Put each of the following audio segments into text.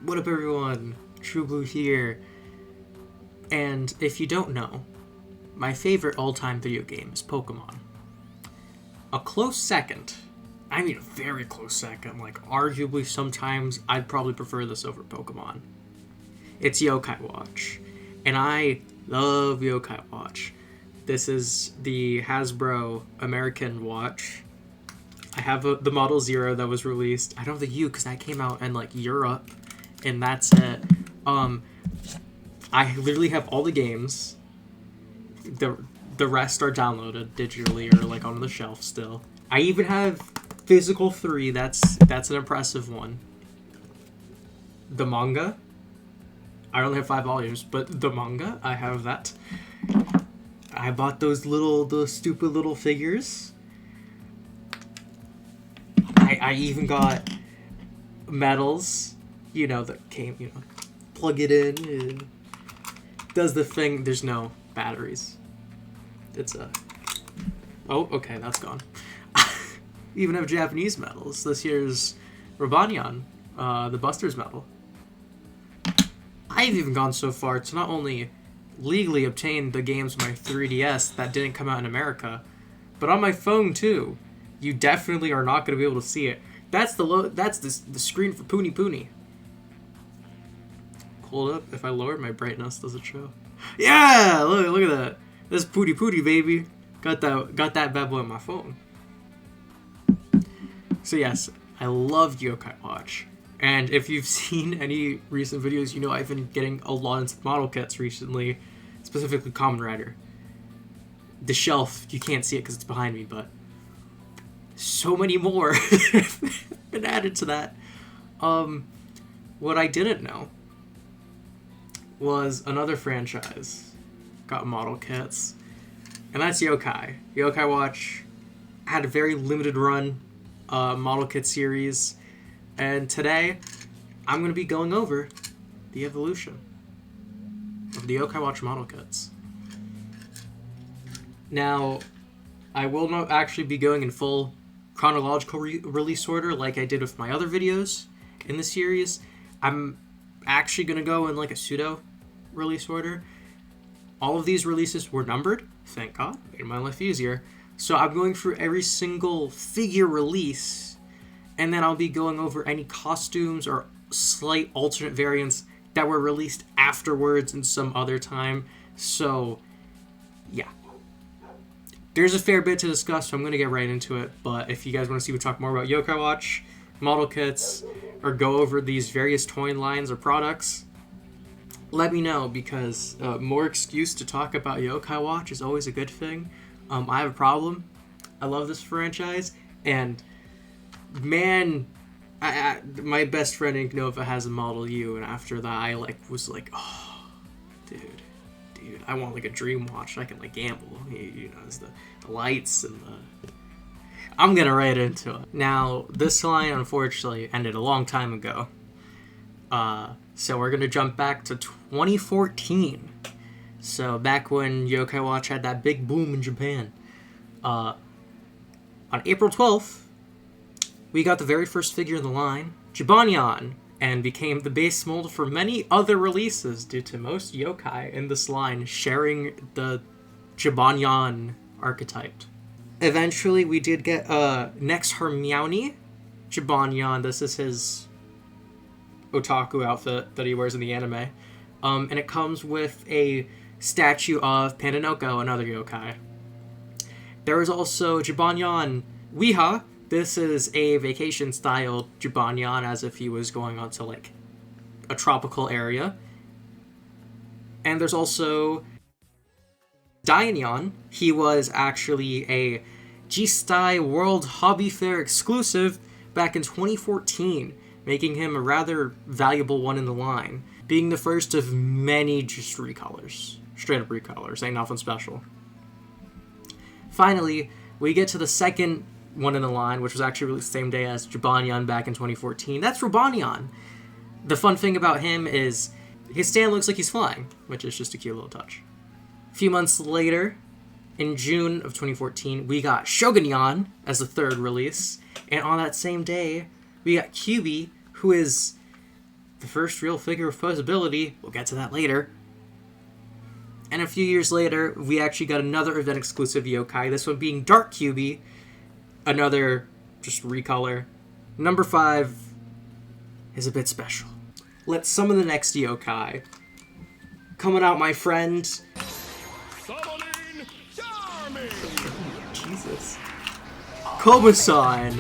What up, everyone? True Blue here. And if you don't know, my favorite all-time video game is Pokemon. A close second, I mean a very close second, like arguably sometimes I'd probably prefer this over Pokemon. It's Yokai Watch. And I love Yokai Watch. This is the Hasbro American watch. I have the Model 0 that was released. I don't have the U because that came out in like Europe. And that's it. I literally have all the games. The rest are downloaded digitally or like on the shelf still. I even have physical 3. That's an impressive one. The manga. I only have 5 volumes, but the manga, I have that. I bought those stupid little figures. I even got medals, that came, plug it in, and does the thing. There's no batteries. It's oh, okay, that's gone. Even have Japanese medals. This year's Rabanyan, the Buster's medal. I've even gone so far to not only legally obtain the games on my 3DS that didn't come out in America, but on my phone too. You definitely are not going to be able to see it. That's the screen for Puni Puni. Hold up, if I lower my brightness, does it show? Yeah, look at that. That's Puni Puni, baby. Got that bad boy on my phone. So yes, I love Yokai Watch. And if you've seen any recent videos, I've been getting a lot into model kits recently, specifically Kamen Rider. The shelf, you can't see it because it's behind me, but so many more been added to that. What I didn't know was another franchise got model kits, and that's Yokai. Yokai Watch had a very limited run model kit series, and today I'm going to be going over the evolution of the Yokai Watch model kits. Now, I will not actually be going in full chronological release order like I did with my other videos in the series. I'm actually going to go in like a pseudo release order. All of these releases were numbered, thank God, made my life easier. So I'm going through every single figure release, and then I'll be going over any costumes or slight alternate variants that were released afterwards in some other time. So, yeah. There's a fair bit to discuss, so I'm going to get right into it. But if you guys want to see me talk more about Yokai Watch, model kits, or go over these various toy lines or products, let me know, because more excuse to talk about Yokai Watch is always a good thing. I have a problem. I love this franchise, and man, my best friend in Nova has a Model U, and after that I was like, oh, dude, I want like a dream watch. I can like gamble, it's the lights and the... I'm gonna right into it. Now, this line unfortunately ended a long time ago. So we're gonna jump back to 2014. So back when Yokai Watch had that big boom in Japan. On April 12th, we got the very first figure in the line, Jibanyan, and became the base mold for many other releases due to most yokai in this line sharing the Jibanyan archetype. Eventually, we did get next Hermione Jibanyan. This is his otaku outfit that he wears in the anime. And it comes with a statue of Pandanoko, another yokai. There is also Jibanyan Wiha. This is a vacation-style Jibanyan, as if he was going on to, like, a tropical area. And there's also Dainyan. He was actually a G-Style World Hobby Fair exclusive back in 2014, making him a rather valuable one in the line, being the first of many just recolors. Straight-up recolors, ain't nothing special. Finally, we get to the second one in the line, which was actually released the same day as Jibanyan back in 2014. That's Rabanyan. The fun thing about him is his stand looks like he's flying, which is just a cute little touch. A few months later, in June of 2014, we got Shogunyan as the third release, and on that same day, we got Kyubi, who is the first real figure of posability. We'll get to that later. And a few years later, we actually got another event-exclusive Yokai, this one being Dark QB, another just recolor. Number 5 is a bit special. Let's summon the next Yokai. Coming out, my friend. Jesus. Komasan.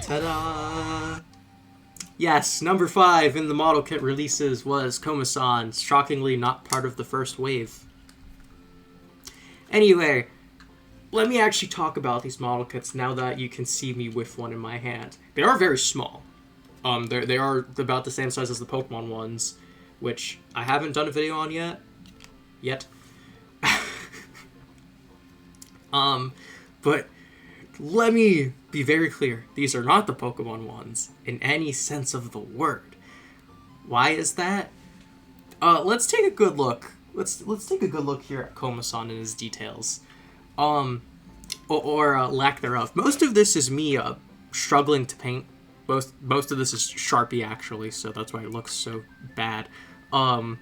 Ta-da! Yes, number 5 in the model kit releases was Komasan, shockingly not part of the first wave. Anyway, let me actually talk about these model kits now that you can see me with one in my hand. They are very small. They are about the same size as the Pokemon ones, which I haven't done a video on yet. But let me be very clear. These are not the Pokemon ones in any sense of the word. Why is that? Let's take a good look. Let's take a good look here at Komasan and his details. Or lack thereof. Most of this is me struggling to paint. Most of this is Sharpie, actually, so that's why it looks so bad. The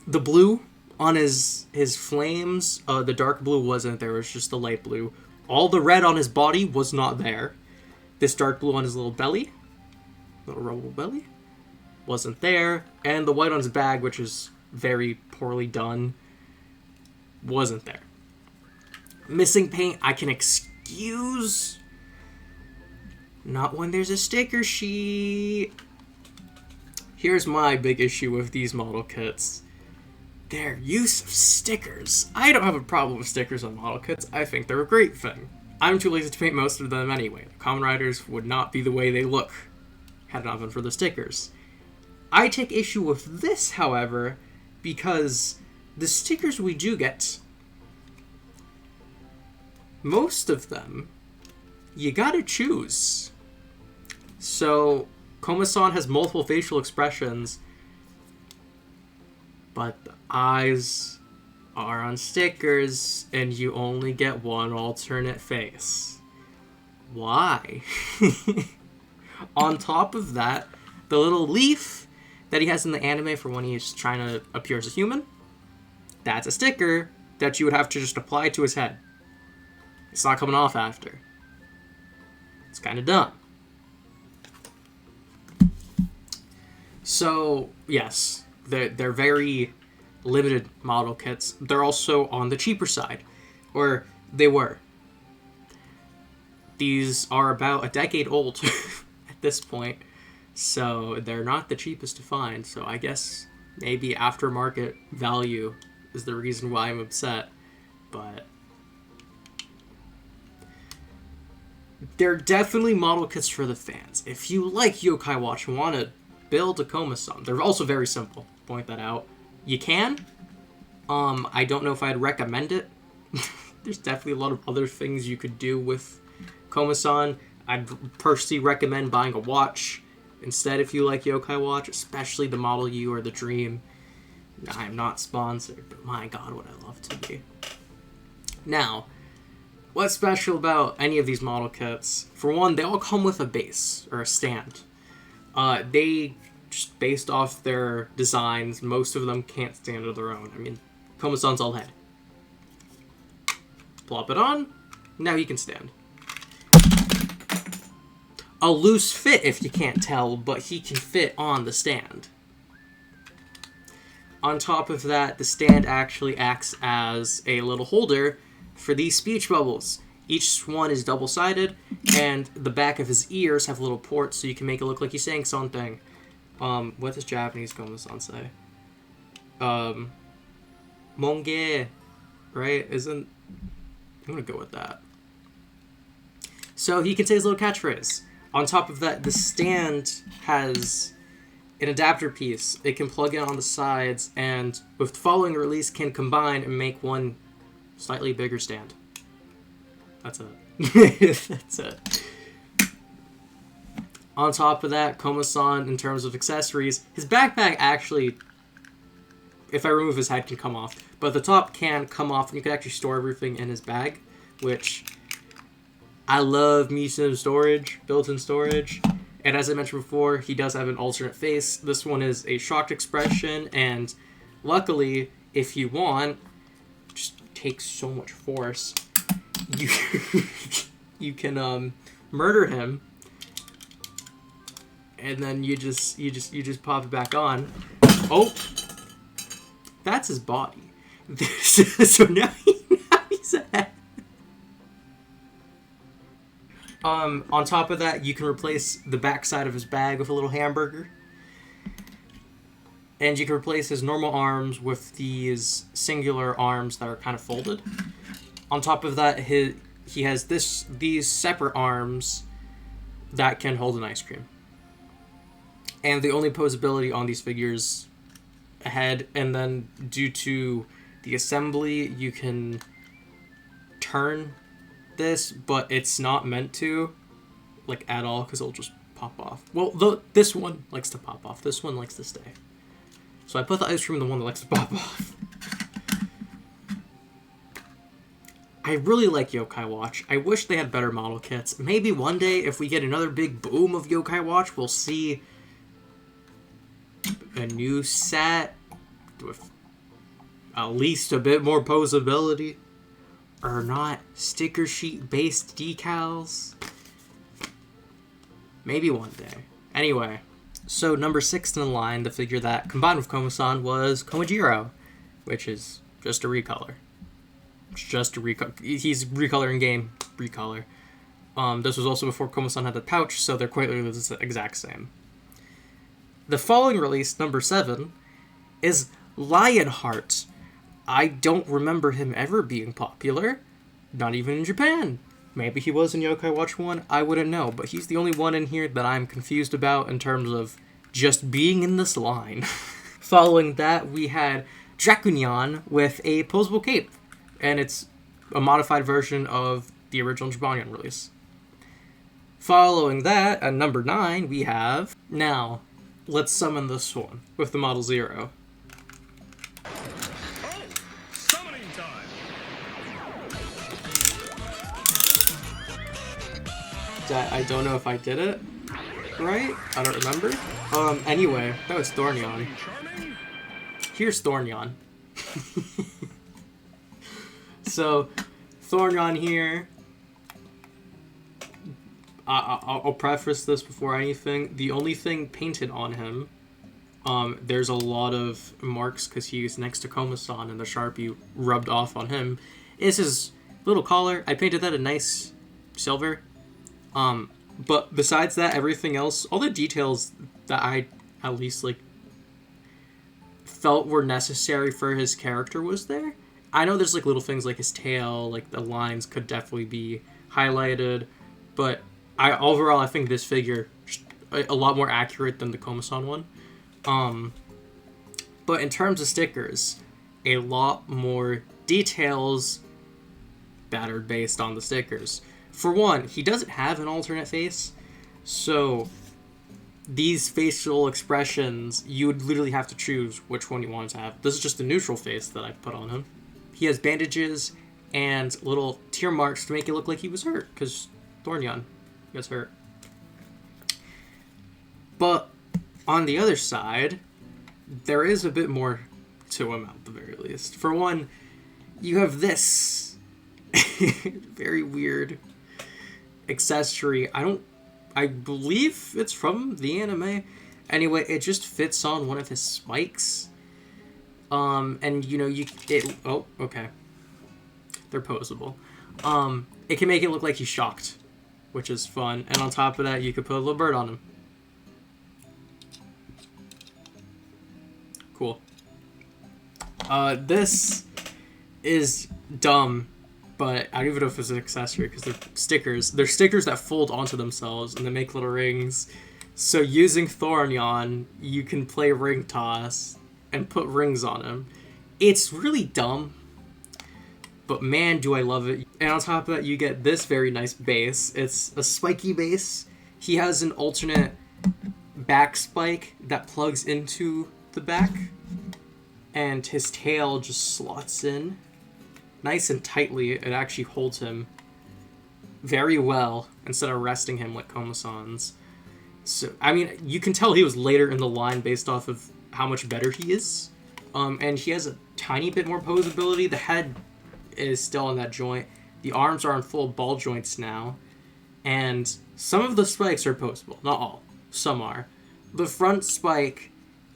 blue on his flames, the dark blue wasn't there, it was just the light blue. All the red on his body was not there. This dark blue on his little belly, little rubble belly, wasn't there. And the white on his bag, which is very poorly done, wasn't there. Missing paint, I can excuse. Not when there's a sticker sheet. Here's my big issue with these model kits. Their use of stickers. I don't have a problem with stickers on model kits. I think they're a great thing. I'm too lazy to paint most of them anyway. The Kamen Riders would not be the way they look had it not been for the stickers. I take issue with this, however, because the stickers we do get, most of them, you gotta choose. So, Komasan has multiple facial expressions, but the eyes are on stickers, and you only get one alternate face. Why? On top of that, the little leaf that he has in the anime for when he's trying to appear as a human, that's a sticker that you would have to just apply to his head. It's not coming off after. It's kind of dumb. So, yes, they're very limited model kits. They're also on the cheaper side, or they were. These are about a decade old at this point, so they're not the cheapest to find. So I guess maybe aftermarket value is the reason why I'm upset, but they're definitely model kits for the fans. If you like Yokai Watch and want to build a Komasan, they're also very simple. Point that out. You can. I don't know if I'd recommend it. There's definitely a lot of other things you could do with Komasan. I'd personally recommend buying a watch instead if you like Yokai Watch, especially the Model U or the Dream. I'm not sponsored, but my god, would I love to be. Now, what's special about any of these model kits? For one, they all come with a base, or a stand. They, just based off their designs, most of them can't stand on their own. I mean, Komasan's all head. Plop it on, now he can stand. A loose fit if you can't tell, but he can fit on the stand. On top of that, the stand actually acts as a little holder for these speech bubbles. Each one is double-sided, and the back of his ears have little ports, so you can make it look like he's saying something. What does Japanese Komasan say? Monge, right? I'm gonna go with that. So he can say his little catchphrase. On top of that, the stand has an adapter piece. It can plug in on the sides, and with the following release can combine and make one slightly bigger stand. That's it. That's it. On top of that, Komasan, in terms of accessories, his backpack actually, if I remove his head, can come off. But the top can come off, and you can actually store everything in his bag, which I love me some storage, built-in storage. And as I mentioned before, he does have an alternate face. This one is a shocked expression, and luckily, if you want, just takes so much force. You you can murder him, and then you just pop it back on. Oh, that's his body. So now he's a head. On top of that, you can replace the backside of his bag with a little hamburger. And you can replace his normal arms with these singular arms that are kind of folded. On top of that, he has these separate arms that can hold an ice cream. And the only posability on these figures, a head, and then due to the assembly, you can turn this, but it's not meant to, like, at all, because it'll just pop off. Well, this one likes to pop off. This one likes to stay. So I put the ice cream in the one that likes to pop off. I really like Yokai Watch. I wish they had better model kits. Maybe one day, if we get another big boom of Yokai Watch, we'll see a new set with at least a bit more posability. Or not sticker sheet based decals. Maybe one day. Anyway, so number 6 in the line, the figure that combined with Komasan was Komajiro, which is just a recolor. It's just a recolor. He's recoloring game recolor. This was also before Komasan had the pouch, so they're quite literally the exact same. The following release, number 7, is Lionheart. I don't remember him ever being popular, not even in Japan. Maybe he was in Yokai Watch 1, I wouldn't know, but he's the only one in here that I'm confused about in terms of just being in this line. Following that, we had Drakunyan with a posable cape, and it's a modified version of the original Japanyan release. Following that, at number 9, we have... Now, let's summon this one with the Model 0. I don't know if I did it right. I don't remember. Anyway, that was Thornyon. Here's Thornyon. So, Thornyon here. I'll preface this before anything. The only thing painted on him, there's a lot of marks because he's next to Komasan and the Sharpie rubbed off on him, is his little collar. I painted that a nice silver. But besides that, everything else, all the details that I at least, like, felt were necessary for his character was there. I know there's, like, little things like his tail, like, the lines could definitely be highlighted, but overall, I think this figure is a lot more accurate than the Komasan one. But in terms of stickers, a lot more details that are based on the stickers. For one, he doesn't have an alternate face, so these facial expressions, you would literally have to choose which one you wanted to have. This is just the neutral face that I put on him. He has bandages and little tear marks to make it look like he was hurt, because Thornyon gets hurt. But on the other side, there is a bit more to him at the very least. For one, you have this very weird accessory. I believe it's from the anime. Anyway, it just fits on one of his spikes. And you know, oh, okay. They're posable. It can make it look like he's shocked, which is fun. And on top of that, you could put a little bird on him. Cool. This is dumb, but I don't even know if it's an accessory because they're stickers. They're stickers that fold onto themselves and they make little rings. So using Thornyon, you can play ring toss and put rings on him. It's really dumb, but man, do I love it. And on top of that, you get this very nice base. It's a spiky base. He has an alternate back spike that plugs into the back, and his tail just slots in nice and tightly. It actually holds him very well instead of resting him like Komasan's. So, I mean, you can tell he was later in the line based off of how much better he is. And he has a tiny bit more posability. The head is still on that joint. The arms are on full ball joints now. And some of the spikes are posable. Not all. Some are. The front spike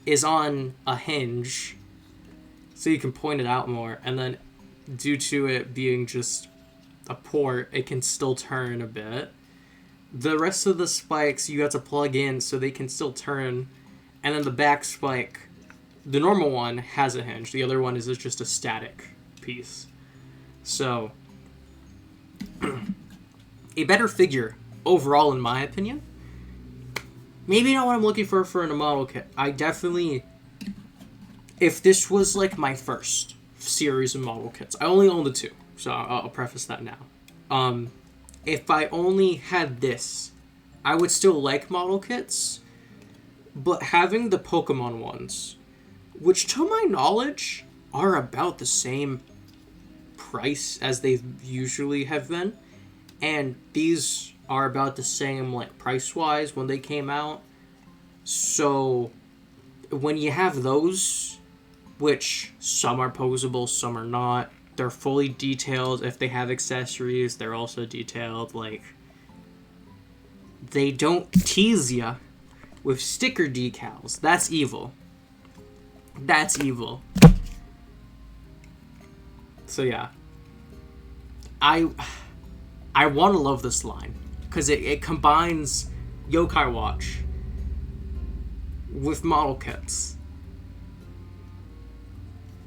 is on a hinge, so you can point it out more. And then, due to it being just a port, it can still turn a bit. The rest of the spikes you have to plug in so they can still turn. And then the back spike, the normal one, has a hinge. The other one is just a static piece. So, a better figure overall, in my opinion. Maybe not what I'm looking for in a model kit. I definitely, if this was like my first series of model kits, I only own the 2, so I'll preface that now. If I only had this, I would still like model kits, but having the Pokemon ones, which to my knowledge are about the same price as they usually have been, and these are about the same, like, price-wise when they came out. So, when you have those, which some are posable, some are not, they're fully detailed. If they have accessories, they're also detailed. Like, they don't tease ya with sticker decals. That's evil. That's evil. So, yeah. I want to love this line, because it combines Yokai Watch with model kits.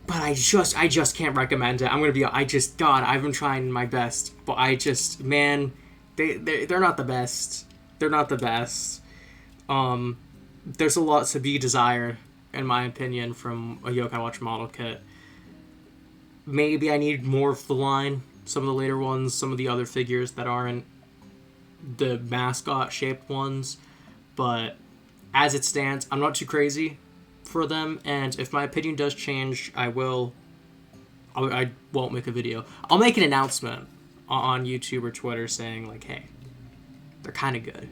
But I just can't recommend it. I'm gonna be, God, I've been trying my best, but man, they're not the best. They're not the best. There's a lot to be desired, in my opinion, from a Yokai Watch model kit. Maybe I need more of the line. Some of the later ones, some of the other figures that aren't the mascot-shaped ones. But as it stands, I'm not too crazy for them. And if my opinion does change, I won't make a video. I'll make an announcement on YouTube or Twitter saying, like, hey, they're kind of good.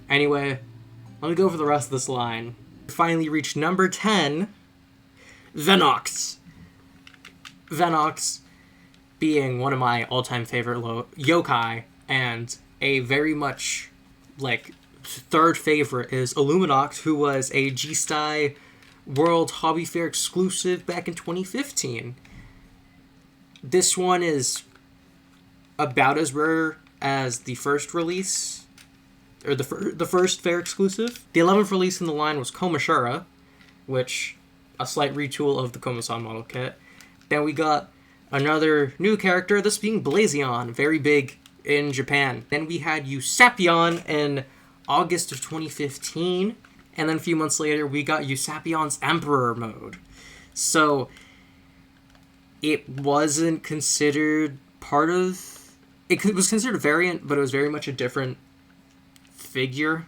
Anyway, let me go over the rest of this line. We finally reached number 10, Venox. Venox being one of my all-time favorite yokai, and a very much, like, third favorite is Illuminox, who was a G-Sty World Hobby Fair exclusive back in 2015. This one is about as rare as the first release, or the first fair exclusive. The 11th release in the line was Komashura, which, a slight retool of the Komasan model kit. Then we got another new character, this being Blazion, very big in Japan. Then we had Eusapion in August of 2015, and then a few months later we got Eusapion's Emperor mode. So it wasn't considered part of... It was considered a variant, but it was very much a different figure.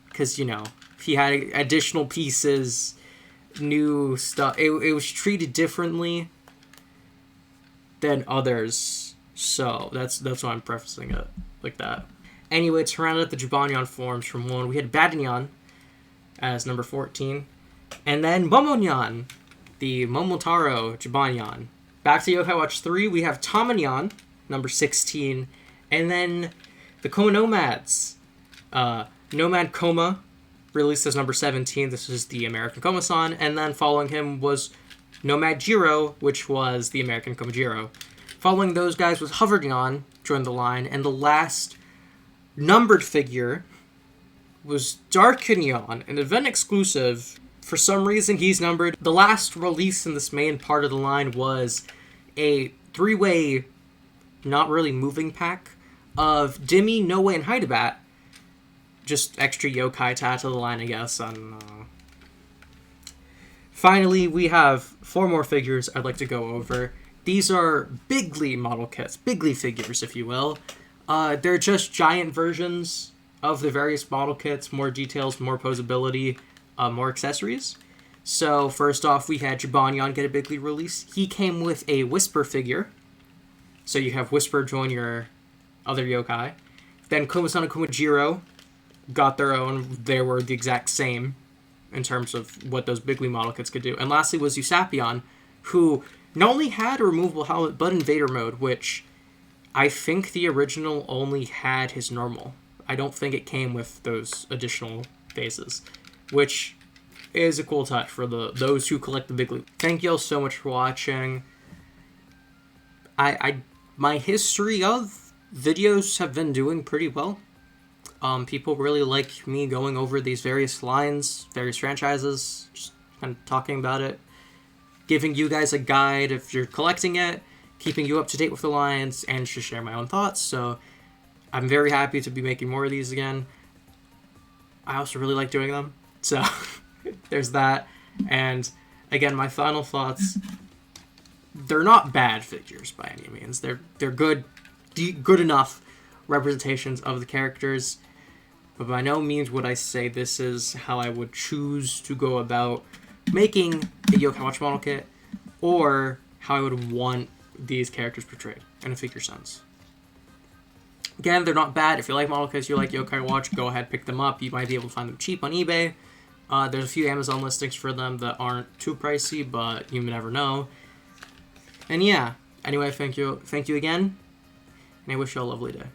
Because, you know, he had additional pieces, new stuff. It was treated differently than others. So that's why I'm prefacing it like that. Anyway, to round out the Jibanyan forms from 1, we had Badinyan as number 14. And then Momonian, the Momotaro Jibanyan. Back to Yokai Watch 3, we have Tamanyan, number 16. And then the Koma Nomads. Nomad Koma, released as number 17. This is the American Komasan. And then following him was Nomad Jiro, which was the American Komajiro. Following those guys was Hovernyan, joined the line. And the last numbered figure was Darkinyan, an event exclusive. For some reason, he's numbered. The last release in this main part of the line was a 3-way, not really moving pack of Dimmy, Noe, and Hydabat. Just extra yokai to add to the line, I guess. I don't know. Finally, we have 4 more figures I'd like to go over. These are Bigly model kits, Bigly figures, if you will. They're just giant versions of the various model kits, more details, more posability, more accessories. So, first off, we had Jibanyan get a Bigly release. He came with a Whisper figure. So you have Whisper join your other yokai. Then Komasan and Komajiro got their own. They were the exact same in terms of what those Bigly model kits could do. And lastly was Usapion, who not only had a removable helmet, but Invader mode, which I think the original only had his normal. I don't think it came with those additional phases, which is a cool touch for those who collect the Bigly. Thank you all so much for watching. My history of videos have been doing pretty well. People really like me going over these various lines, various franchises, just kind of talking about it, giving you guys a guide if you're collecting it, keeping you up to date with the lines, and just share my own thoughts. So I'm very happy to be making more of these again. I also really like doing them, so there's that. And again, my final thoughts, they're not bad figures by any means. They're good enough representations of the characters, but by no means would I say this is how I would choose to go about making a Yokai Watch model kit, or how I would want these characters portrayed in a figure sense. Again, they're not bad. If you like model kits, you like Yokai Watch, go ahead, pick them up. You might be able to find them cheap on eBay. There's a few Amazon listings for them that aren't too pricey, but you never know. And yeah, anyway, thank you again, and I wish you a lovely day.